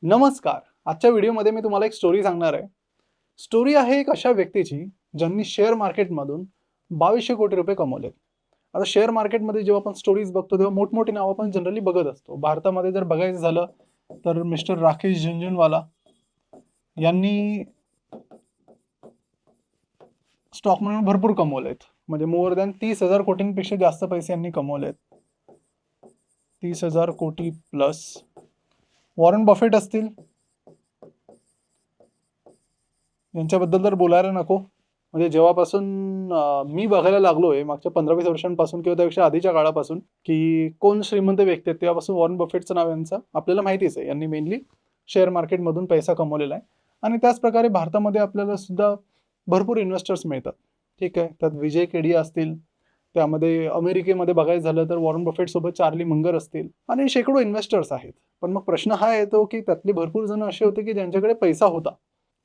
नमस्कार. आजच्या व्हिडिओमध्ये मी तुम्हाला एक स्टोरी सांगणार आहे. स्टोरी आहे एक अशा व्यक्तीची ज्यांनी शेअर मार्केटमधून 2200 कोटी रुपये कमवलेत. आता शेअर मार्केटमध्ये जेव्हा आपण स्टोरीज बघतो तेव्हा मोठमोठी नावं आपण जनरली बघत असतो. भारतामध्ये जर बघायचं झालं तर मिस्टर राकेश झुनझुनवाला यांनी स्टॉक म्हणून भरपूर कमवलेत. म्हणजे मोर दॅन 30,000 कोटींपेक्षा जास्त पैसे यांनी कमवलेत. 30,000 कोटी प्लस. वॉरन बफेट असतील, यांच्याबद्दल तर बोलायला नको. म्हणजे जेव्हापासून मी बघायला लागलोय मागच्या 15-20 वर्षांपासून किंवा त्यापेक्षा आधीच्या काळापासून की कोण श्रीमंत व्यक्ती आहेत, तेव्हापासून वॉरन बफेटचं नाव यांचं आपल्याला माहितीच आहे. यांनी मेनली शेअर मार्केटमधून पैसा कमवलेला आहे. आणि त्याच प्रकारे भारतामध्ये आपल्याला सुद्धा भरपूर इन्व्हेस्टर्स मिळतात. ठीक आहे, त्यात विजय केडिया असतील, त्यामध्ये अमेरिकेमध्ये बघायचं झालं तर वॉरन बफेटसोबत चार्ली मंगर असतील आणि शेकडो इन्व्हेस्टर्स आहेत. पण मग प्रश्न हा येतो की त्यातले भरपूर जण असे होते की ज्यांच्याकडे पैसा होता,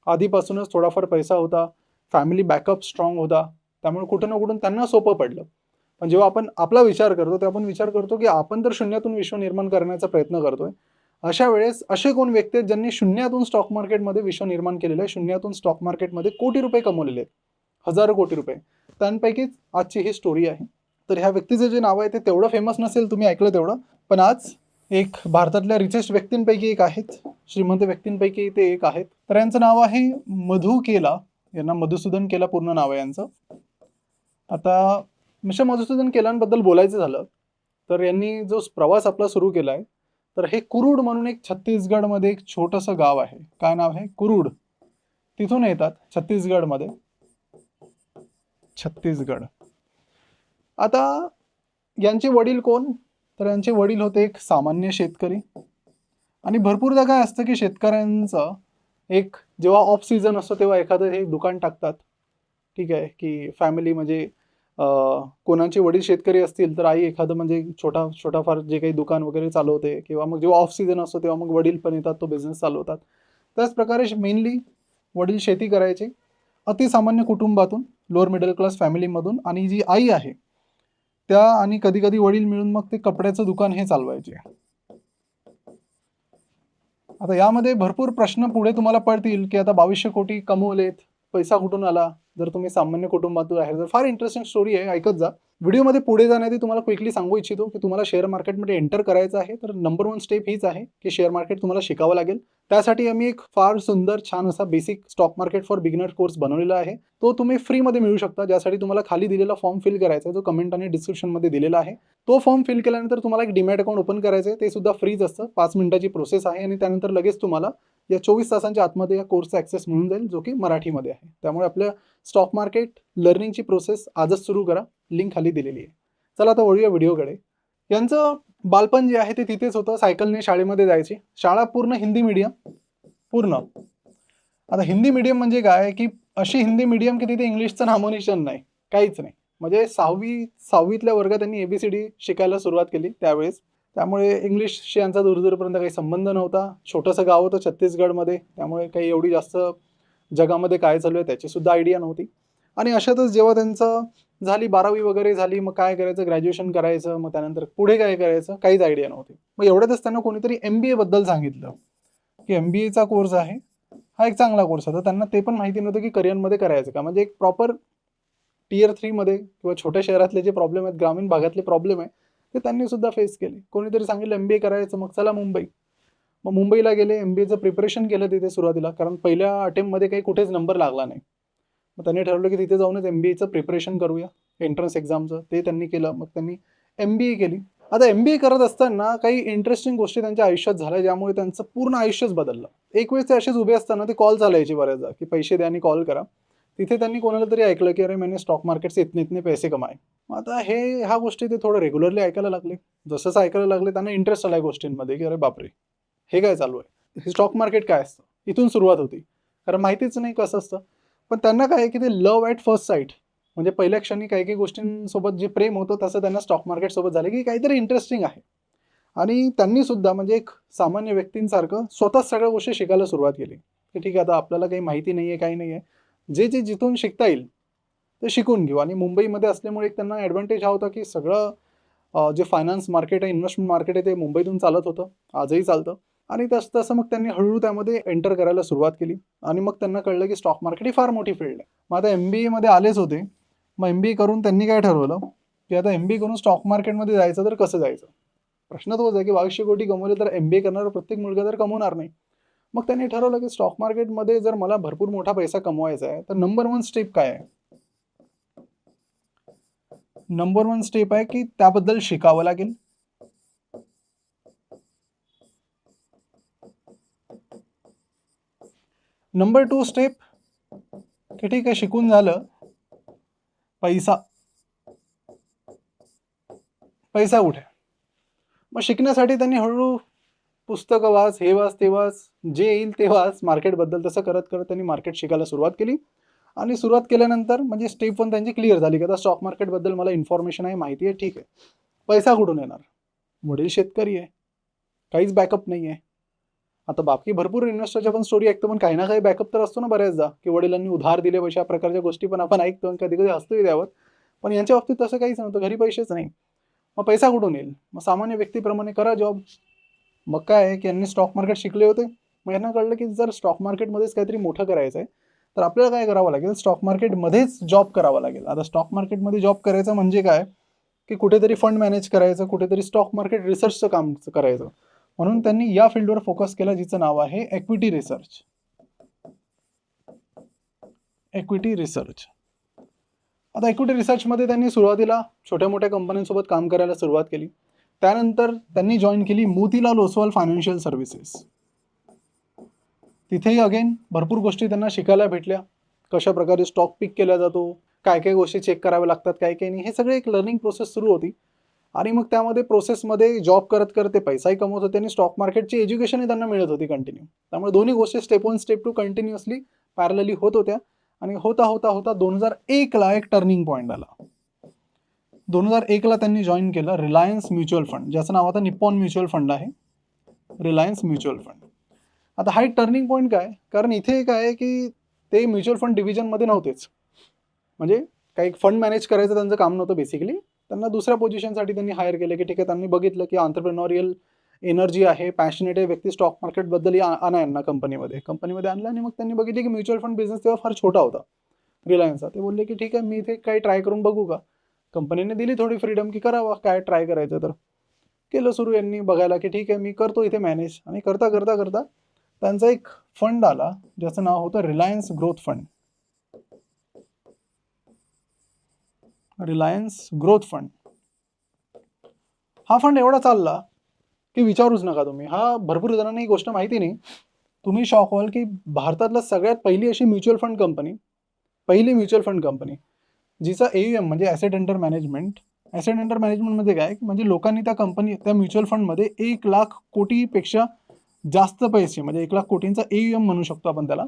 आधीपासूनच थोडाफार पैसा होता, फॅमिली बॅकअप स्ट्रॉंग होता, त्यामुळे कुठं ना कुठून त्यांना सोपं पडलं. पण जेव्हा आपण आपला विचार करतो तेव्हा आपण विचार करतो की आपण तर शून्यातून विश्व निर्माण करण्याचा प्रयत्न करतोय. अशा वेळेस असे कोण व्यक्ती आहेत ज्यांनी शून्यातून स्टॉक मार्केटमध्ये विश्व निर्माण केलेलं आहे, शून्यातून स्टॉक मार्केटमध्ये कोटी रुपये कमवलेले आहेत, हजारो कोटी रुपये. त्यांपैकीच आजची ही स्टोरी आहे. तर ह्या व्यक्तीचं जे नाव आहे ते तेवढं फेमस नसेल, तुम्ही ऐकलं तेवढं, पण आज एक भारतातल्या रिचेस्ट व्यक्तींपैकी एक आहेत, श्रीमंत व्यक्तींपैकी ते एक आहेत. तर यांचं नाव आहे मधु केला. यांना मधुसूदन केला पूर्ण नाव आहे यांचं. आता मिस्टर मधुसूदन केलांबद्दल बोलायचं झालं तर यांनी जो प्रवास आपला सुरू केला आहे, तर हे कुरुड म्हणून एक छत्तीसगडमध्ये एक छोटंसं गाव आहे. काय नाव आहे? कुरुड. तिथून येतात छत्तीसगडमध्ये. छत्तीसगड. आता यांचे वडील कोण? तर यांचे वडील होते एक सामान्य शेतकरी. आणि भरपूरदा काय असतं की शेतकऱ्यांचं एक जेव्हा ऑफ सीझन असतो तेव्हा एखादं हे दुकान टाकतात. ठीक आहे, की फॅमिली म्हणजे कोणाचे वडील शेतकरी असतील तर आई एखादं म्हणजे छोटाफार जे काही दुकान वगैरे चालवते, किंवा मग जेव्हा ऑफ सीझन असतो तेव्हा मग वडील पण येतात, तो बिझनेस चालवतात. त्याच प्रकारे मेनली वडील शेती करायचे, अतिसामान्य कुटुंबातून, लोअर मिडल क्लास फॅमिलीमधून. आणि जी आई आहे त्या आणि कधी कधी वडील मिळून मग ते कपड्याचं दुकान हे चालवायचे. आता यामध्ये भरपूर प्रश्न पुढे तुम्हाला पडतील की आता 2200 कोटी कमवलेत, पैसा कुठून आला? जर तुम्ही सामान्य कुटुंबातून आहे तर फार इंटरेस्टिंग स्टोरी आहे, ऐकत जा. व्हिडिओमध्ये पुढे जाण्याआधी तुम्हाला क्विकली सांगू इच्छितो की तुम्हाला शेअर मार्केटमध्ये एंटर करायचं आहे तर नंबर 1 स्टेप हीच आहे की शेअर मार्केट तुम्हाला शिकावं लागेल. त्यासाठी आम्ही एक फार सुंदर छान असा basic stock market for beginner course बनवलेला आहे. तो तुम्ही फ्रीमध्ये मिळू शकता, ज्यासाठी तुम्हाला खाली दिलेला फॉर्म फिल करायचा आहे, जो कमेंट आणि डिस्क्रिप्शनमध्ये दिलेला आहे. तो फॉर्म फिल केल्यानंतर तुम्हाला एक डीमॅट अकाउंट ओपन करायचं आहे, ते सुद्धा फ्रीच असतं. 5 मिनिटाची प्रोसेस आहे आणि त्यानंतर लगेच तुम्हाला या 24 तासांच्या आतमध्ये या कोर्सचा ॲक्सेस मिळून जाईल, जो की मराठीमध्ये आहे. त्यामुळे आपल्या स्टॉक मार्केट लर्निंगची प्रोसेस आजच सुरू करा. लिंक खाली दिलेली आहे. चला आता वळूया व्हिडिओकडे. यांचं बालपण जे आहे ते तिथेच होतं. सायकलने शाळेमध्ये जायची. शाळा पूर्ण हिंदी मीडियम. पूर्ण. आता हिंदी मीडियम म्हणजे काय, की अशी हिंदी मीडियम की तिथे इंग्लिशचं नामोनिशाण नाही, काहीच नाही. म्हणजे 6वीतल्या वर्गात त्यांनी ABCD शिकायला सुरुवात केली त्यावेळेस. त्यामुळे इंग्लिशशी यांचा दूरपर्यंत काही संबंध नव्हता. छोटंसं गाव होतं छत्तीसगडमध्ये, त्यामुळे काही एवढी जास्त जगामध्ये काय चालू आहे त्याची सुद्धा आयडिया नव्हती. आणि अशातच जेव्हा त्यांचं झाली 12वी वगैरे झाली, मग काय करायचं, ग्रॅज्युएशन करायचं, मग त्यानंतर पुढे काय करायचं, काहीच आयडिया नव्हती. मग एवढ्यातच त्यांना कोणीतरी MBA बद्दल सांगितलं की MBAचा कोर्स आहे, हा एक चांगला कोर्स आहे. तर त्यांना ते पण माहिती नव्हतं की करिअरमध्ये करायचं का. म्हणजे एक प्रॉपर Tier 3 मध्ये किंवा छोट्या शहरातले जे प्रॉब्लेम आहेत, ग्रामीण भागातले प्रॉब्लेम आहे, ते त्यांनी सुद्धा फेस केले. कोणीतरी सांगितलं MBA करायचं, मग चला मुंबई. मग मुंबईला गेले, MBAचं प्रिपरेशन केलं तिथे सुरुवातीला, कारण पहिल्या अटेम्प्टमध्ये काही कुठेच नंबर लागला नाही. मग त्यांनी ठरवलं की तिथे जाऊनच MBAचं प्रिपरेशन करूया, एंट्रन्स एक्झामचं. ते त्यांनी केलं. मग त्यांनी MBA केली. आता MBA करत असताना काही इंटरेस्टिंग गोष्टी त्यांच्या आयुष्यात झाल्या, ज्यामुळे त्यांचं पूर्ण आयुष्यच बदललं. एक वेळेस ते असेच उभे असताना ते कॉल चालायचे बऱ्याचदा की पैसे द्या आणि कॉल करा. तिथे त्यांनी कोणाला तरी ऐकलं की अरे मैंने स्टॉक मार्केट से इतने इतने पैसे कमाए. मग आता ह्या गोष्टी ते थोडं रेग्युलरली ऐकायला लागले. जसं ऐकायला लागले त्यांना इंटरेस्ट आला गोष्टींमध्ये की अरे बापरे, हे काय चालू आहे, हे स्टॉक मार्केट काय असतं. इथून सुरुवात होती, कारण माहितीच नाही कसं असतं. पण त्यांना काय आहे की ते लव्ह ॲट फर्स्ट साईट, म्हणजे पहिल्या क्षणी काही काही गोष्टींसोबत जे प्रेम होतं तसं त्यांना स्टॉक मार्केट सोबत झालं की काहीतरी इंटरेस्टिंग आहे. आणि त्यांनी सुद्धा म्हणजे एक सामान्य व्यक्तींसारखं स्वतःच सगळ्या गोष्टी शिकायला सुरुवात केली की ठीक आहे, आता आपल्याला काही माहिती नाही आहे, काही नाही आहे, जे जे जिथून शिकता येईल ते शिकून घेऊ. आणि मुंबईमध्ये असल्यामुळे एक त्यांना ॲडव्हान्टेज हा होता की सगळं जे फायनान्स मार्केट आहे, इन्व्हेस्टमेंट मार्केट आहे, ते मुंबईतून चालत होतं, आजही चालतं. आणि तसं तसं मग त्यांनी हळूहळू त्यामध्ये एंटर करायला सुरुवात केली आणि मग त्यांना कळलं की स्टॉक मार्केट ही फार मोठी फील्ड आहे. मग आता MBA मध्ये आलेच होते. मग MBA करून त्यांनी काय ठरवलं की आता MBA करून स्टॉक मार्केटमध्ये जायचं तर कसं जायचं. प्रश्न तोच आहे की 2200 कोटी कमवले तर MBA करणारा प्रत्येक मुलगा तर कमवणार नाही. मग त्यांनी ठरवलं की स्टॉक मार्केटमध्ये जर मला भरपूर मोठा पैसा कमवायचा आहे तर नंबर 1 स्टेप काय आहे. नंबर 1 स्टेप आहे की त्याबद्दल शिकावं लागेल. नंबर 2 स्टेप की ठीक आहे शिकून झालं. पैसा कुठे. मग शिकण्यासाठी त्यांनी हळूहळू पुस्तकं वाच, हे वाच, ते वाच, जे येईल ते वाच मार्केटबद्दल. तसं करत करत त्यांनी मार्केट शिकायला सुरुवात केली आणि सुरुवात केल्यानंतर म्हणजे स्टेप 1 त्यांची क्लिअर झाली की आता स्टॉक मार्केटबद्दल मला इन्फॉर्मेशन आहे, माहिती आहे, ठीक आहे. पैसा कुठून येणार. वडील शेतकरी आहे, काहीच बॅकअप नाही आहे. आता बाकी भरपूर इन्व्हेस्टरच्या पण स्टोरी ऐकतो, पण काही ना काही बॅकअप तर असतो ना बऱ्याचदा, की वडिलांनी उधार दिले पैसे, अशा प्रकारच्या गोष्टी पण आपण ऐकतो आणि कधी कधी हसतोही त्यावर. पण यांच्या बाबतीत तसं काहीच नव्हतं, घरी पैसेच नाही. मग पैसा कुठून येईल. मग सामान्य व्यक्तीप्रमाणे करा जॉब. मग काय आहे की यांनी स्टॉक मार्केट शिकले होते. मग यांना कळलं की जर स्टॉक मार्केटमध्येच काहीतरी मोठं करायचं आहे तर आपल्याला काय करावं लागेल, स्टॉक मार्केटमध्येच जॉब करावा लागेल. आता स्टॉक मार्केटमध्ये जॉब करायचं म्हणजे काय की कुठेतरी फंड मॅनेज करायचं, कुठेतरी स्टॉक मार्केट रिसर्चचं काम करायचं. म्हणून त्यांनी या फील्डवर फोकस केला जिचं नाव आहे इक्विटी रिसर्च. Equity research. आता इक्विटी रिसर्चमध्ये त्यांनी सुरुवातीला छोट्या मोठ्या कंपन्यांसोबत काम करायला सुरुवात केली. त्यानंतर त्यांनी जॉईन केली मोतीलाल ओसवाल फायनान्शियल सर्व्हिसेस. तिथेही अगेन भरपूर गोष्टी त्यांना शिकायला भेटल्या. कशा प्रकारे स्टॉक पिक केला जातो, काय काय गोष्टी चेक कराव्या लागतात, काय काय नाही, हे सगळे एक लर्निंग प्रोसेस सुरू होती. आणि मग त्यामध्ये प्रोसेसमध्ये जॉब करत करत ते पैसाही कमवत होते आणि स्टॉक मार्केटची एज्युकेशनही त्यांना मिळत होती कंटिन्यू. त्यामुळे दोन्ही गोष्टी स्टेप 1 स्टेप 2 कंटिन्युअसली पॅरलली होत होत्या. आणि होता होता होता 2001ला एक टर्निंग पॉईंट आला. 2001ला त्यांनी जॉईन केलं रिलायन्स म्युच्युअल फंड, ज्याचं नाव आता निप्पॉन म्युच्युअल फंड आहे. Reliance mutual fund. आता हा एक टर्निंग पॉईंट काय, कारण इथे काय आहे की ते म्युच्युअल फंड डिव्हिजनमध्ये नव्हतेच. म्हणजे काही फंड मॅनेज करायचं त्यांचं काम नव्हतं बेसिकली. त्यांना दुसऱ्या पोझिशनसाठी त्यांनी हायर केलं की ठीक आहे, त्यांनी बघितलं की एंटरप्रेन्योरियल एनर्जी आहे, पॅशनेट आहे व्यक्ती स्टॉक मार्केटबद्दल आणा यांना कंपनीमध्ये आणलं. आणि मग त्यांनी बघितले की म्युच्युअल फंड बिझनेस तेव्हा फार छोटा होता रिलायन्सचा. ते बोलले की ठीक आहे, मी इथे काही ट्राय करून बघू का. कंपनीने दिली थोडी फ्रीडम की करावा काय ट्राय करायचं तर. केलं सुरू यांनी बघायला की ठीक आहे मी करतो इथे मॅनेज. आणि करता करता करता त्यांचा एक फंड आला ज्याचं नाव होतं Reliance growth fund. Reliance growth fund. हा फंड एवढा चालला की विचारूच नका तुम्ही. हा भरपूर जणांना ही गोष्ट माहिती नाही. तुम्ही शॉक व्हाल की भारतातला सगळ्यात पहिली अशी म्युच्युअल फंड कंपनी, पहिली म्युच्युअल फंड कंपनी जिचा AUM म्हणजे asset under management. Asset under मॅनेजमेंटमध्ये काय म्हणजे लोकांनी त्या म्युच्युअल फंडमध्ये 1,00,000 कोटीपेक्षा जास्त पैसे, म्हणजे 1,00,000 कोटींचा AUM म्हणू शकतो आपण त्याला.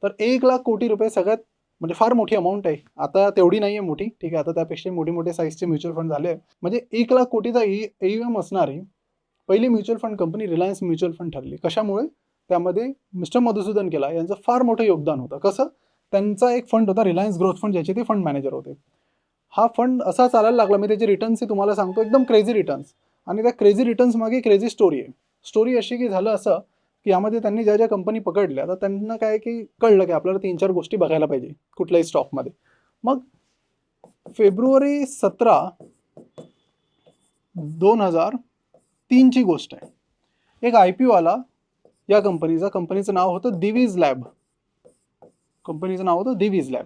तर 1,00,000 कोटी रुपये सगळ्यात म्हणजे फार मोठी अमाऊंट आहे. आता तेवढी नाही आहे मोठी, ठीक आहे. आता त्यापेक्षा मोठे मोठे साईजचे म्युच्युअल फंड झाले. म्हणजे 1,00,000 कोटीचा AUM असणारी पहिली mutual fund company Reliance mutual fund ठरली. कशामुळे. त्यामध्ये मिस्टर मधुसूदन केला यांचं फार मोठं योगदान होतं. कसं. त्यांचा एक फंड होता रिलायन्स ग्रोथ फंड, ज्याचे ते फंड मॅनेजर होते. हा फंड असा चालायला लागला, मी त्याचे रिटर्न्सही तुम्हाला सांगतो, एकदम क्रेझी रिटर्न्स. आणि त्या क्रेझी रिटर्न्स मागे क्रेझी स्टोरी आहे. स्टोरी अशी की झालं असं की यामध्ये त्यांनी ज्या ज्या कंपनी पकडल्या तर त्यांना काय की कळलं की आपल्याला 3-4 गोष्टी बघायला पाहिजे कुठल्याही स्टॉकमध्ये. मग फेब्रुवारी 17, 2003ची गोष्ट आहे. एक IPO आला या कंपनीचं नाव होतं दिवीज लॅब. कंपनीचं नाव होतं दिवीज लॅब.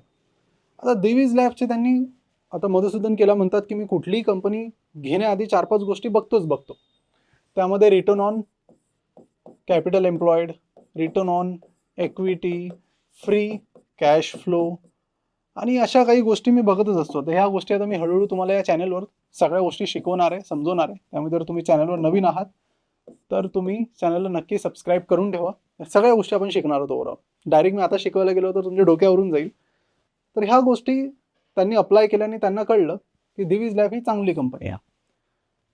आता दिवीज लॅबचे त्यांनी, आता मधुसूदन केला म्हणतात की मी कुठलीही कंपनी घेण्याआधी 4-5 गोष्टी बघतो. त्यामध्ये return on capital employed, return on equity, free cash flow आणि अशा काही गोष्टी मी बघतच असतो. तर ह्या गोष्टी आता मी हळूहळू तुम्हाला या चॅनलवर सगळ्या गोष्टी शिकवणार आहे, समजवणार आहे. त्यामुळे जर तुम्ही चॅनलवर नवीन आहात तर तुम्ही चॅनलला नक्की सबस्क्राईब करून ठेवा. सगळ्या गोष्टी आपण शिकणार आहोत ओव्हरऑल. डायरेक्ट मी आता शिकवायला गेलो तर तुमच्या डोक्यावरून जाईल. तर ह्या गोष्टी त्यांनी अप्लाय केल्या आणि त्यांना कळलं की दिवीज लॅब ही चांगली कंपनी आहे.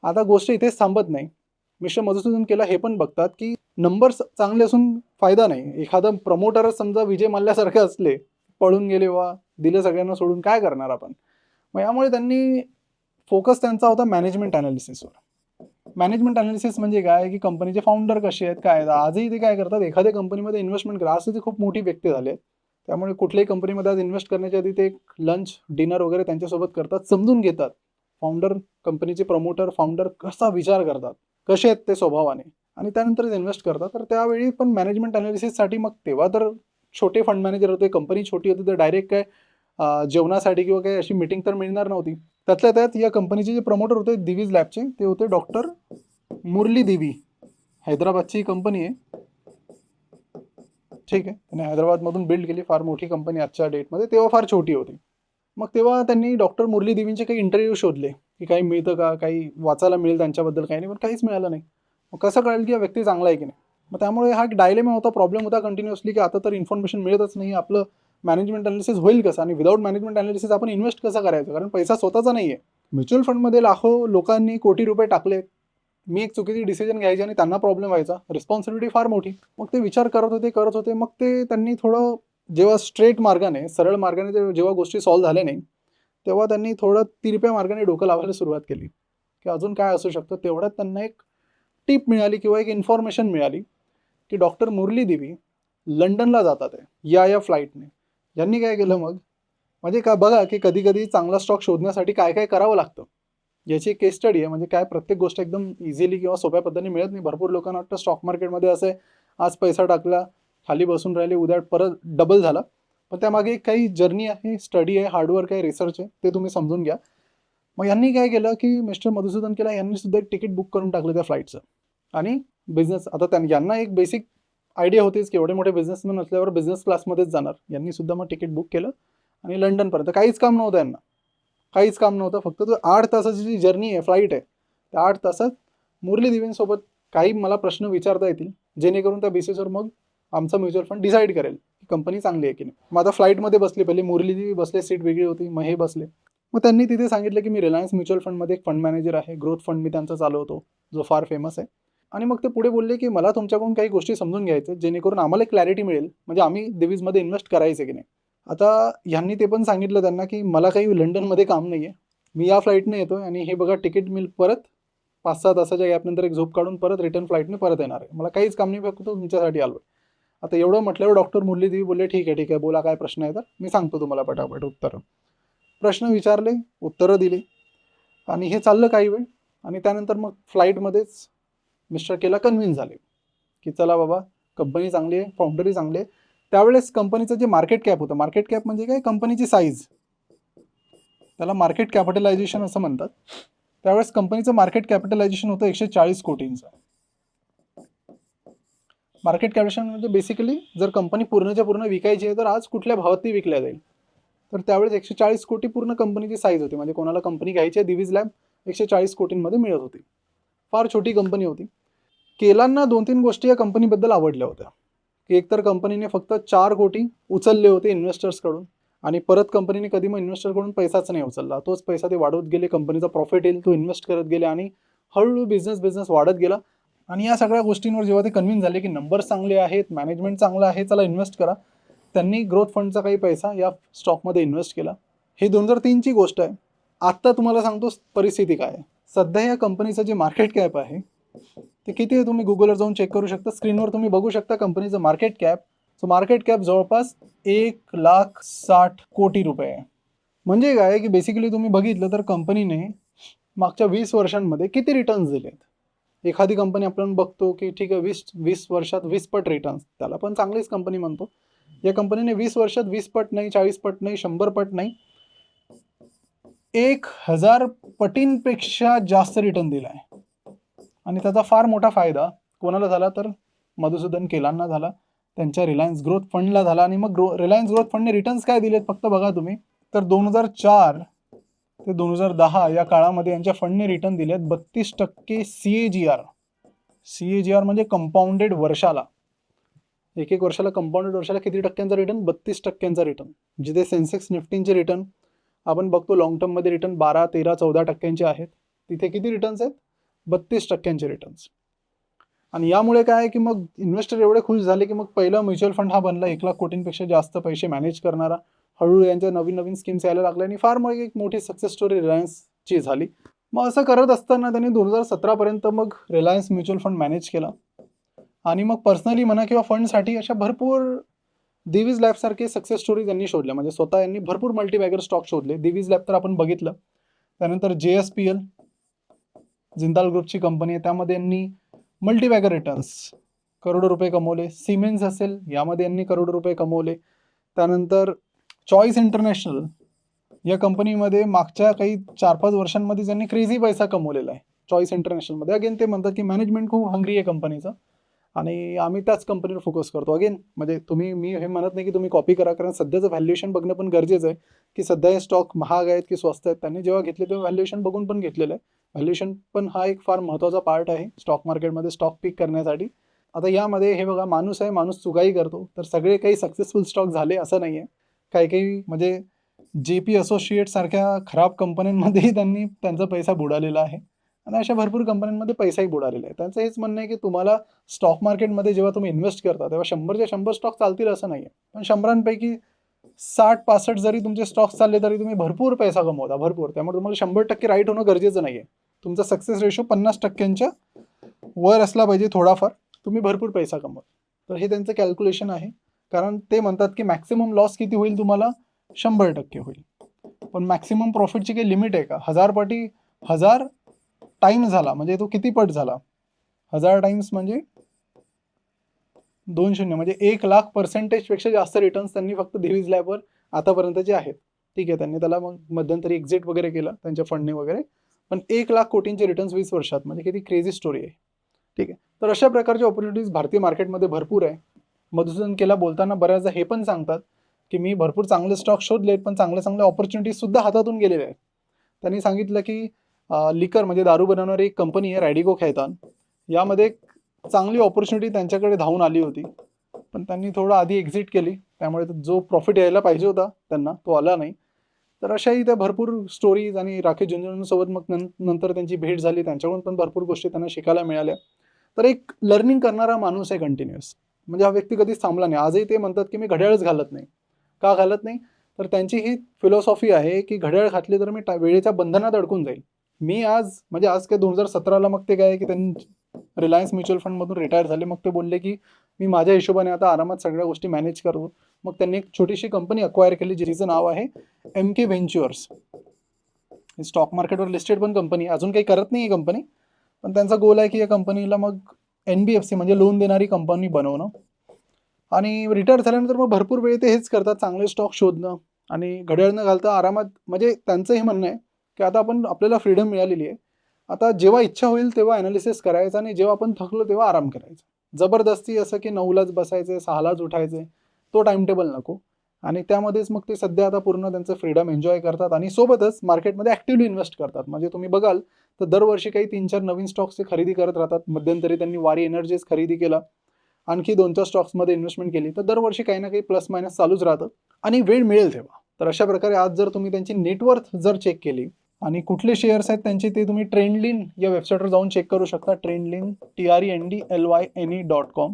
आता गोष्ट इथेच थांबत नाही. मिस्टर मधुसूदन केला हे पण बघतात की नंबर्स चांगले असून फायदा नाही. एखादा प्रमोटरच समजा विजय मल्ल्यासारखे असले, पळून गेले वा दिलं सगळ्यांना सोडून, काय करणार आपण. मग यामुळे त्यांनी फोकस त्यांचा होता मॅनेजमेंट ॲनालिसिसवर. मॅनेजमेंट अनालिसिस म्हणजे काय की कंपनीचे फाउंडर कसे आहेत, काय आहेत. आजही ते काय करतात, एखाद्या कंपनीमध्ये इन्व्हेस्टमेंट करा. आज ते खूप मोठी व्यक्ती झाले आहेत, त्यामुळे कुठल्याही कंपनीमध्ये आज इन्व्हेस्ट करण्याच्या आधी ते लंच डिनर वगैरे त्यांच्यासोबत करतात, समजून घेतात फाउंडर, कंपनीचे प्रमोटर, फाउंडर कसा विचार करतात, कसे आहेत ते स्वभावाने, आणि त्यानंतरच इन्व्हेस्ट करतात. तर त्यावेळी पण मॅनेजमेंट अनालिसिससाठी मग तेव्हा तर छोटे फंड मॅनेजर होते, कंपनी छोटी होती, तर डायरेक्ट काय जेवणासाठी किंवा काही अशी मीटिंग तर मिळणार नव्हती. त्यातल्या त्यात या कंपनीचे जे प्रमोटर होते दिवीज लॅबचे, ते होते डॉक्टर मुरली दिवी. हैदराबादची कंपनी आहे, ठीक आहे. त्याने हैदराबादमधून बिल्ड केली, फार मोठी कंपनी आजच्या डेटमध्ये, तेव्हा फार छोटी होती. मग तेव्हा त्यांनी डॉक्टर मुरली देवींचे काही इंटरव्ह्यू शोधले की काही मिळतं का, काही वाचायला मिळेल त्यांच्याबद्दल, काही नाही, पण काहीच मिळालं नाही. मग कसं कळेल की हा व्यक्ती चांगला आहे की नाही. मग त्यामुळे हा एक डायलेमा होता, प्रॉब्लेम होता कंटिन्युअसली, की आता तर इन्फॉर्मेशन मिळतच नाही, आपलं मॅनेजमेंट अनालिसिस होईल कसं, आणि विदाऊट मॅनेजमेंट अनालिसिस आपण इन्व्हेस्ट कसं करायचं, कारण पैसा स्वतःचा नाही आहे. म्युच्युअल फंडमध्ये लाखो लोकांनी कोटी रुपये टाकले, मी एक चुकीची डिसिजन घ्यायची आणि त्यांना प्रॉब्लेम व्हायचा, रिस्पॉन्सिबिलिटी फार मोठी. मग ते विचार करत होते. मग ते त्यांनी थोडं, जेव्हा स्ट्रेट मार्गाने, सरळ मार्गाने जेव्हा गोष्टी सॉल्व्ह झाल्या नाही, तेव्हा त्यांनी थोडं तिरप्या मार्गाने डोकं लावायला सुरुवात केली की अजून काय असू शकतं. तेवढ्यात त्यांना एक टिप मिळाली किंवा एक इन्फॉर्मेशन मिळाली की डॉक्टर मुरली देवी लंडनला जातात आहे या फ्लाईटने. यांनी काय केलं मग, म्हणजे का बघा की कधी कधी चांगला स्टॉक शोधण्यासाठी काय काय करावं लागतं, याची एक केस स्टडी आहे. म्हणजे काय, प्रत्येक गोष्ट एकदम इझिली किंवा सोप्या पद्धतीने मिळत नाही. भरपूर लोकांना वाटतं स्टॉक मार्केटमध्ये असं आहे, आज पैसा टाकला, खाली बसून राहिले, उद्या परत डबल झाला. पण त्यामागे काही जर्नी आहे, स्टडी आहे, हार्डवर्क आहे, रिसर्च आहे, ते तुम्ही समजून घ्या. मग यांनी काय केलं की मिस्टर मधुसूदन केला, यांनी सुद्धा एक तिकीट बुक करून टाकलं त्या फ्लाईटचं. आणि बिझनेस, आता यांना एक बेसिक आयडिया होतीच की एवढे मोठे बिझनेसमॅन असल्यावर बिझनेस क्लासमध्येच जाणार. यांनी सुद्धा मग तिकीट बुक केलं आणि लंडनपर्यंत. काहीच काम नव्हतं यांना, काहीच काम नव्हतं. फक्त तो 8 तासाची जी जर्नी आहे, फ्लाईट आहे, त्या 8 तासात मुरली देवींसोबत काही मला प्रश्न विचारता येतील, जेणेकरून त्या बेसिसवर मग आमचा म्युच्युअल फंड डिसाईड करेल की कंपनी चांगली आहे की नाही. मग आता फ्लाईटमध्ये बसले, पहिले मुरली देवी बसले, सीट वेगळी होती, मग हे बसले. मग त्यांनी तिथे सांगितलं की मी रिलायन्स म्युच्युअल फंडमध्ये एक फंड मॅनेजर आहे, ग्रोथ फंड मी त्यांचा चालवतो, जो फार फेमस आहे. आणि मग ते पुढे बोलले की मला तुमच्याकडून काही गोष्टी समजून घ्यायचं, जेणेकरून आम्हाला एक क्लॅरिटी मिळेल, म्हणजे आम्ही देवीजमध्ये इन्व्हेस्ट करायचं की नाही. आता ह्यांनी ते पण सांगितलं त्यांना की मला काही लंडनमध्ये काम नाही आहे, मी या फ्लाईटने येतो आणि हे बघा तिकीट मी परत 5-6 तासाच्या गॅपनंतर एक झोप काढून परत रिटर्न फ्लाईटने परत येणार आहे, मला काहीच काम नाही, फक्त तुमच्यासाठी आलो. आता एवढं म्हटल्यावर डॉक्टर मुरली देवी बोलले ठीक आहे बोला, काय प्रश्न आहे तर मी सांगतो तुम्हाला पटापट उत्तरं. प्रश्न विचारले, उत्तरं दिली, आणि हे चाललं काही वेळ. आणि त्यानंतर मग फ्लाईटमध्येच मिस्टर केला कन्व्हिन्स झाले की चला बाबा, कंपनी चांगली आहे, फाउंडरही चांगले आहे. त्यावेळेस कंपनीचं जे मार्केट कॅप होतं, मार्केट कॅप म्हणजे काय, कंपनीची साईज, त्याला मार्केट कॅपिटलायझेशन असं म्हणतात. त्यावेळेस कंपनीचं मार्केट कॅपिटलायझेशन होतं 140 कोटींचं. मार्केट कॅपिटलायझेशन म्हणजे बेसिकली जर कंपनी पूर्णच्या पूर्ण विकायची आहे तर आज कुठल्या भावात ती विकल्या जाईल. तर त्यावेळेस 140 कोटी पूर्ण कंपनीची साईज होती. म्हणजे कोणाला कंपनी घ्यायची आहे, दिवीज लॅब 140 कोटींमध्ये मिळत होती. फार छोटी कंपनी होती. केलांना 2-3 गोष्टी या कंपनीबद्दल आवडल्या होत्या, की एकतर कंपनीने फक्त 4 कोटी उचलले होते इन्व्हेस्टर्सकडून, आणि परत कंपनीने कधी मग इन्व्हेस्टरकडून पैसाच नाही उचलला. तोच पैसा ते वाढवत गेले, कंपनीचा प्रॉफिट येईल तो इन्व्हेस्ट करत गेले, आणि हळूहळू बिझनेस वाढत गेला. आणि या सगळ्या गोष्टींवर जेव्हा ते कन्व्हिन्स झाले की नंबर्स चांगले आहेत, मॅनेजमेंट चांगलं आहे, चला इन्व्हेस्ट करा, त्यांनी ग्रोथ फंडचा काही पैसा या स्टॉकमध्ये इन्व्हेस्ट केला. ही 2003ची गोष्ट आहे. आत्ता तुम्हाला सांगतो परिस्थिती काय आहे. सध्या या कंपनीचं जे मार्केट कॅप आहे ते किती आहे, तुम्ही गुगलवर जाऊन चेक करू शकता. स्क्रीनवर तुम्ही बघू शकता कंपनीचं market cap. So market cap जवळपास 1,60 कोटी रुपये आहे. म्हणजे काय की बेसिकली तुम्ही बघितलं तर कंपनीने मागच्या 20 वर्षांमध्ये किती रिटर्न्स दिलेत. एखादी कंपनी आपण बघतो की ठीक आहे 20 वर्षात 20 पट रिटर्न्स, त्याला पण चांगलीच कंपनी म्हणतो. या कंपनीने 20 वर्षात 20 पट नाही, 40 पट नाही, 100 पट नाही, 1000 पटींपेक्षा जास्त रिटर्न दिला आहे. आणि त्याचा फार मोठा फायदा कोणाला झाला तर मधुसूदन केलांना झाला, त्यांच्या रिलायन्स ग्रोथ फंडला झाला. आणि मग रिलायन्स ग्रोथ फंडने रिटर्न्स काय दिलेत फक्त बघा तुम्ही, तर 2004 ते 2010 या काळामध्ये यांच्या फंडने रिटर्न दिलेत 32% CAGR. CAGR म्हणजे कंपाऊंडेड वर्षाला, एक वर्षाला कंपाऊंडेड वर्षाला किती टक्क्यांचा रिटर्न, 32% रिटर्न. जिथे सेन्सेक्स निफ्टींचे रिटर्न आपण बघतो लॉंग टर्ममध्ये रिटर्न 12, 13, 14% आहेत, तिथे किती रिटर्न्स आहेत, 32% रिटर्न्स. आणि यामुळे काय आहे की मग इन्व्हेस्टर एवढे खुश झाले की मग पहिला म्युच्युअल फंड हा बनला 1 लाख कोटींपेक्षा जास्त पैसे मॅनेज करणारा. हळूहळू यांच्या नवीन स्कीम्स यायला लागल्या आणि फार मग एक मोठी सक्सेस स्टोरी रिलायन्सची झाली. मग असं करत असताना त्यांनी 2017पर्यंत मग रिलायन्स म्युच्युअल फंड मॅनेज केला आणि मग पर्सनली म्हणा किंवा फंडसाठी अशा भरपूर दिवीज लॅबसारखे सक्सेस स्टोरी त्यांनी शोधल्या. म्हणजे स्वतः यांनी भरपूर मल्टीबॅगर स्टॉक शोधले. दिवीज लॅब तर आपण बघितलं. त्यानंतर JSPL जिंदाल ग्रुपची कंपनी आहे, त्यामध्ये यांनी मल्टीबॅगर रिटर्न्स करोडो रुपये कमवले. सिमेन्स असेल यामध्ये यांनी करोडो रुपये कमवले. त्यानंतर चॉईस इंटरनॅशनल या कंपनीमध्ये मागच्या काही 4-5 वर्षांमध्ये त्यांनी क्रेझी पैसा कमवलेला आहे. चॉईस इंटरनॅशनलमध्ये अगेन ते म्हणतात की मॅनेजमेंट खूप हंग्री आहे कंपनीचं आणि आम्ही त्याच कंपनीवर फोकस करतो. अगेन म्हणजे मी हे म्हणत नाही की तुम्ही कॉपी करा, कारण सध्याचं व्हॅल्युएशन बघणं पण गरजेचं आहे की सध्या हे स्टॉक महाग आहेत की स्वस्त आहेत. त्यांनी जेव्हा घेतले तेव्हा व्हॅल्युएशन बघून पण घेतलेलं आहे. व्हॅल्युएशन पण हा एक फार महत्त्वाचा पार्ट आहे स्टॉक मार्केटमध्ये स्टॉक पिक करण्यासाठी. आता यामध्ये हे बघा, माणूस आहे, माणूस चुकाही करतो. तर सगळे काही सक्सेसफुल स्टॉक झाले असं नाही आहे. काही म्हणजे JP असोसिएट सारख्या खराब कंपन्यांमध्येही त्यांनी त्यांचा पैसा बुडालेला आहे आणि अशा भरपूर कंपन्यांमध्ये पैसाही बुडालेला आहे. त्यांचं हेच म्हणणं आहे की तुम्हाला स्टॉक मार्केटमध्ये जेव्हा तुम्ही इन्व्हेस्ट करता तेव्हा 100च्या 100 स्टॉक चालतील असं नाही आहे. पण 100 60-65 जरी तुमचे स्टॉक्स चालले तरी तुम्ही भरपूर पैसा कमवता, भरपूर. त्यामुळे तुम्हाला 100% राईट होणं गरजेचं नाही आहे. तुमचा सक्सेस रेशो 50%च्या वर असला पाहिजे थोडाफार, तुम्ही भरपूर पैसा कमवता. तर हे त्यांचं कॅल्क्युलेशन आहे. कारण ते म्हणतात की मॅक्सिमम लॉस किती होईल तुम्हाला, 100% होईल. पण मॅक्सिमम प्रॉफिटची काही लिमिट आहे का? 1000 टाइम्स झाला म्हणजे तो किती पट झाला? 1000 टाइम्स म्हणजे 20 म्हणजे 1,00,000% जास्त रिटर्न्स त्यांनी फक्त दिवीज लॅबवर आतापर्यंतचे आहेत. ठीक आहे, त्यांनी त्याला मग मध्यंतरी एक्झिट वगैरे केलं त्यांच्या फंडने वगैरे. पण 1,00,000 कोटींचे रिटर्न्स 20 वर्षात, म्हणजे किती क्रेझी स्टोरी आहे. ठीक आहे, तर अशा प्रकारच्या ऑपॉर्च्युनिटीज भारतीय मार्केटमध्ये भरपूर आहे. मधुसूदन केला बोलताना बऱ्याचदा हे पण सांगतात की मी भरपूर चांगले स्टॉक शोधलेत, पण चांगल्या ऑपॉर्च्युनिटीजसुद्धा हातातून गेलेल्या आहेत. त्यांनी सांगितलं की लिकर म्हणजे दारू बनवणारी एक कंपनी आहे रॅडिको खैतान, यामध्ये चांगली ऑपॉर्च्युनिटी त्यांच्याकडे धावून आली होती, पण त्यांनी थोडं आधी एक्झिट केली. त्यामुळे जो प्रॉफिट यायला पाहिजे होता त्यांना तो आला नाही. तर अशाही त्या भरपूर स्टोरीज आणि राकेश झुंझुनूसोबत मग नंतर त्यांची भेट झाली. त्यांच्याकडून पण भरपूर गोष्टी त्यांना शिकायला मिळाल्या. तर एक लर्निंग करणारा माणूस आहे कंटिन्युअस. म्हणजे हा व्यक्ती कधीच थांबला नाही. आजही ते म्हणतात की मी घड्याळच घालत नाही. का घालत नाही? तर त्यांची ही फिलॉसॉफी आहे की घड्याळ घातली तर मी वेळेच्या बंधनात अडकून जाईल. मी आज म्हणजे आज काय 2017ला मग ते काय की त्यांनी रिलायन्स म्युच्युअल फंडमधून रिटायर झाले. मग ते बोलले की मी माझ्या हिशोबाने आता आरामात सगळ्या गोष्टी मॅनेज करतो. मग त्यांनी एक छोटीशी कंपनी अक्वायर केली जिचं नाव आहे MK व्हेंचर्स. स्टॉक मार्केटवर लिस्टेड पण कंपनी, अजून काही करत नाही ही कंपनी, पण त्यांचा गोल आहे की या कंपनीला मग NBFC म्हणजे लोन देणारी कंपनी बनवणं. आणि रिटायर झाल्यानंतर मग भरपूर वेळ ते हेच करतात, चांगले स्टॉक शोधणं आणि घड्याळ न घालता आरामात. म्हणजे त्यांचं हे म्हणणं आहे की आता आपल्याला फ्रीडम मिळालेली आहे. आता जेव्हा इच्छा होईल तेव्हा ॲनालिसिस करायचं आणि जेव्हा आपण थकलो तेव्हा आराम करायचा. जबरदस्ती असं की 9लाच बसायचं, 6लाच उठायचं, तो टाइम टेबल नको. आणि त्यामध्येच मग ते सध्या आता पूर्ण त्यांचं फ्रीडम एन्जॉय करतात आणि सोबतच मार्केटमध्ये ॲक्टिव्हली इन्व्हेस्ट करतात. म्हणजे तुम्ही बघाल तर दरवर्षी काही 3-4 नवीन स्टॉक्सची खरेदी करत राहतात. मध्यंतरी त्यांनी वारी एनर्जीज खरेदी केला, आणखी 2-4 स्टॉक्समध्ये इन्व्हेस्टमेंट केली. तर दरवर्षी काही ना काही प्लस मायनस चालूच राहतं आणि वेळ मिळेल तेव्हा. तर अशा प्रकारे आज जर तुम्ही त्यांची नेटवर्थ जर चेक केली आणि कुठले शेअर्स आहेत त्यांचे ते तुम्ही ट्रेंडलिन या वेबसाईटवर जाऊन चेक करू शकता. ट्रेंडलिन TRENDLYNE.com.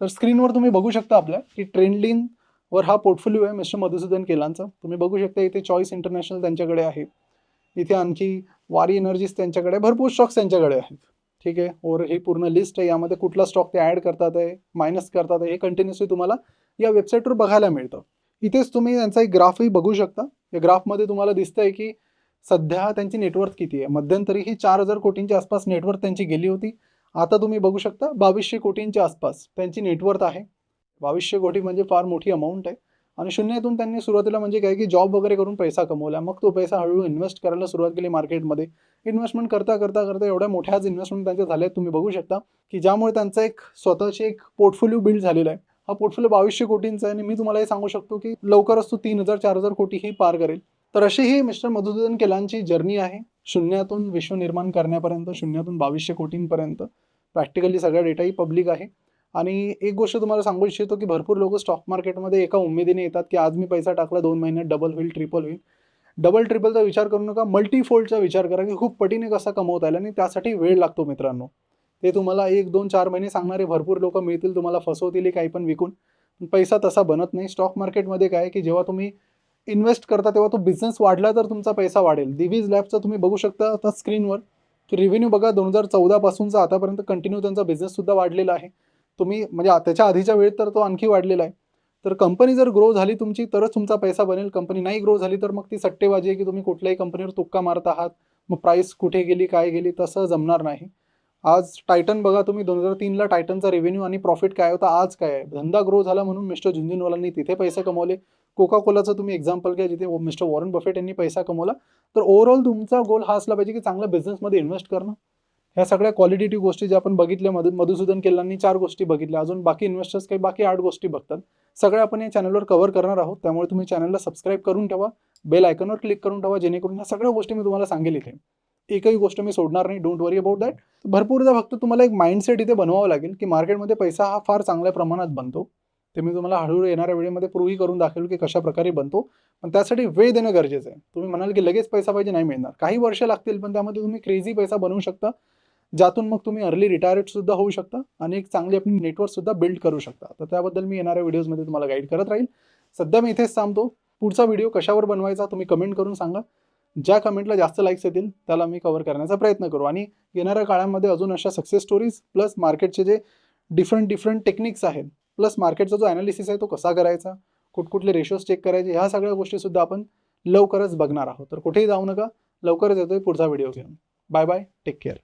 तर स्क्रीनवर तुम्ही बघू शकता आपल्या की ट्रेंडलिनवर हा पोर्टफोलिओ आहे मिस्टर मधुसूदन केलांचा. तुम्ही बघू शकता इथे चॉईस इंटरनॅशनल त्यांच्याकडे आहे, इथे आणखी वारी एनर्जीज त्यांच्याकडे, भरपूर स्टॉक्स त्यांच्याकडे आहेत. ठीक आहे, और ही पूर्ण लिस्ट आहे. यामध्ये कुठला स्टॉक ते ॲड करतात आहे, मायनस करतात आहे, हे कंटिन्युअसली तुम्हाला या वेबसाईटवर बघायला मिळतं. इथेच तुम्ही त्यांचा एक ग्राफही बघू शकता. या ग्राफमध्ये तुम्हाला दिसतंय की सध्या त्यांची नेटवर्थ किती आहे. मध्यंतरी ही 4,000 कोटींच्या आसपास नेटवर्थ त्यांची गेली होती. आता तुम्ही बघू शकता 2200 कोटींच्या आसपास त्यांची नेटवर्थ आहे. 2200 कोटी म्हणजे फार मोठी अमाऊंट आहे. आणि शून्यातून त्यांनी सुरुवातीला म्हणजे काय की जॉब वगैरे करून पैसा कमवला, मग तो पैसा हळूहळू इन्व्हेस्ट करायला सुरुवात केली मार्केटमध्ये. इन्व्हेस्टमेंट करता करता करता एवढ्या मोठ्या आज इन्व्हेस्टमेंट त्यांच्या झाल्या तुम्ही बघू शकता की ज्यामुळे त्यांचा एक स्वतःची एक पोर्टफोलिओ बिल्ड झालेला आहे. हा पोर्टफोलिओ 2200 कोटींचा आहे आणि मी तुम्हाला हे सांगू शकतो की लवकरच तो 3,000-4,000 कोटीही पार करेल. तर अशी ही मिस्टर मधुसूदन केलांची जर्नी आहे, शून्यातून विश्व निर्माण करण्यापर्यंत, शून्यातून 2200 कोटींपर्यंत. प्रॅक्टिकली सगळा डेटाही पब्लिक आहे. आणि एक गोष्ट तुम्हाला सांगू इच्छितो की भरपूर लोक स्टॉक मार्केटमध्ये एका उमेदीने येतात की आज मी पैसा टाकला 2 महिन्यात डबल होईल, ट्रिपल होईल. डबल ट्रिपलचा विचार करू नका, मल्टीफोल्डचा विचार करा की खूप पटीने कसा कमवता येईल. आणि त्यासाठी वेळ लागतो मित्रांनो. ते तुम्हाला 1, 2, 4 महिने सांगणारे भरपूर लोक मिळतील, तुम्हाला फसवतील काही पण विकून. पैसा तसा बनत नाही. स्टॉक मार्केटमध्ये काय की जेव्हा तुम्ही इन्व्हेस्ट करता तेव्हा तो बिझनेस वाढला तर तुमचा पैसा वाढेल. दिवीज लॅबचं तुम्ही बघू शकता आता स्क्रीनवर की रिव्हेन्यू बघा 2014 पासूनचा आतापर्यंत कंटिन्यू त्यांचा बिझनेससुद्धा वाढलेला आहे. तुम्ही म्हणजे त्याच्या आधीच्या वेळेत तर तो आणखी वाढलेला आहे. तर कंपनी जर ग्रो झाली तुमची तरच तुमचा पैसा बनेल. कंपनी नाही ग्रो झाली तर मग ती सट्टेबाजी आहे की तुम्ही कुठल्याही कंपनीवर तुक्का मारत आहात. मग प्राईस कुठे गेली, काय गेली, तसं जमणार नाही. आज टायटन बघा तुम्ही 2003ला टायटनचा रेव्हेन्यू आणि प्रॉफिट काय होता, आज काय आहे. धंदा ग्रो झाला म्हणून मिस्टर झुंझुनवालांनी तिथे पैसे कमवले. कोका कोलाचं तुम्ही एक्झाम्पल घ्या जिथे मिस्टर वॉरन बफेट यांनी पैसा कमवला. तर ओव्हरऑल तुमचा गोल हा असला पाहिजे की चांगल्या बिझनेसमध्ये इन्व्हेस्ट करणं. ह्या सगळ्या क्वालिटेटिव्ह गोष्टी ज्या आपण बघितल्या, मधुसूदन केलांनी 4 गोष्टी बघितल्या, अजून बाकी इन्व्हेस्टर्स काही बाकी 8 गोष्टी बघतात. सगळ्या आपण या चॅनलवर कव्हर करणार आहोत. त्यामुळे तुम्ही चॅनलला सबस्क्राईब करून ठेवा, बेल आयकॉनवर क्लिक करून ठेवा, जेणेकरून ह्या सगळ्या गोष्टी मी तुम्हाला सांगेल इथे. एकही गोष्ट मी सोडणार नाही, डोंट वरी अबाउट दॅट. भरपूरदा फक्त तुम्हाला एक माइंडसेट इथे बनवावं लागेल की मार्केटमध्ये पैसा हा फार चांगल्या प्रमाणात बनतो. ते मी तुम्हाला हळूहळू येणाऱ्या वेळेमध्ये प्रूव्हही करून दाखवेल की कशा प्रकारे बनतो. पण त्यासाठी वेळ देणं गरजेचं आहे. तुम्ही म्हणाल की लगेच पैसा पाहिजे, नाही मिळणार. काही वर्ष लागतील, पण त्यामध्ये तुम्ही क्रेझी पैसा बनवू शकता, ज्यातून मग तुम्ही अर्ली रिटायर्ड सुद्धा होऊ शकता आणि एक चांगली आपली नेटवर्क सुद्धा बिल्ड करू शकता. तर त्याबद्दल मी येणाऱ्या व्हिडिओजमध्ये तुम्हाला गाईड करत राहील. सध्या मी इथेच थांबतो. पुढचा व्हिडिओ कशावर बनवायचा तुम्ही कमेंट करून सांगा. ज्या कमेंटला जास्त लाईक्स येतील त्याला मी कव्हर करण्याचा प्रयत्न करू. आणि येणाऱ्या काळामध्ये अजून अशा सक्सेस स्टोरीज प्लस मार्केटचे जे डिफरंट टेक्निक्स आहेत, प्लस मार्केटचा जो ॲनालिसिस आहे तो कसा करायचा, कुठकुठले रेशोज चेक करायचे, ह्या सगळ्या गोष्टीसुद्धा आपण लवकरच बघणार आहोत. तर कुठेही जाऊ नका, लवकरच येतोय पुढचा व्हिडिओ घेऊन. Bye bye, take care.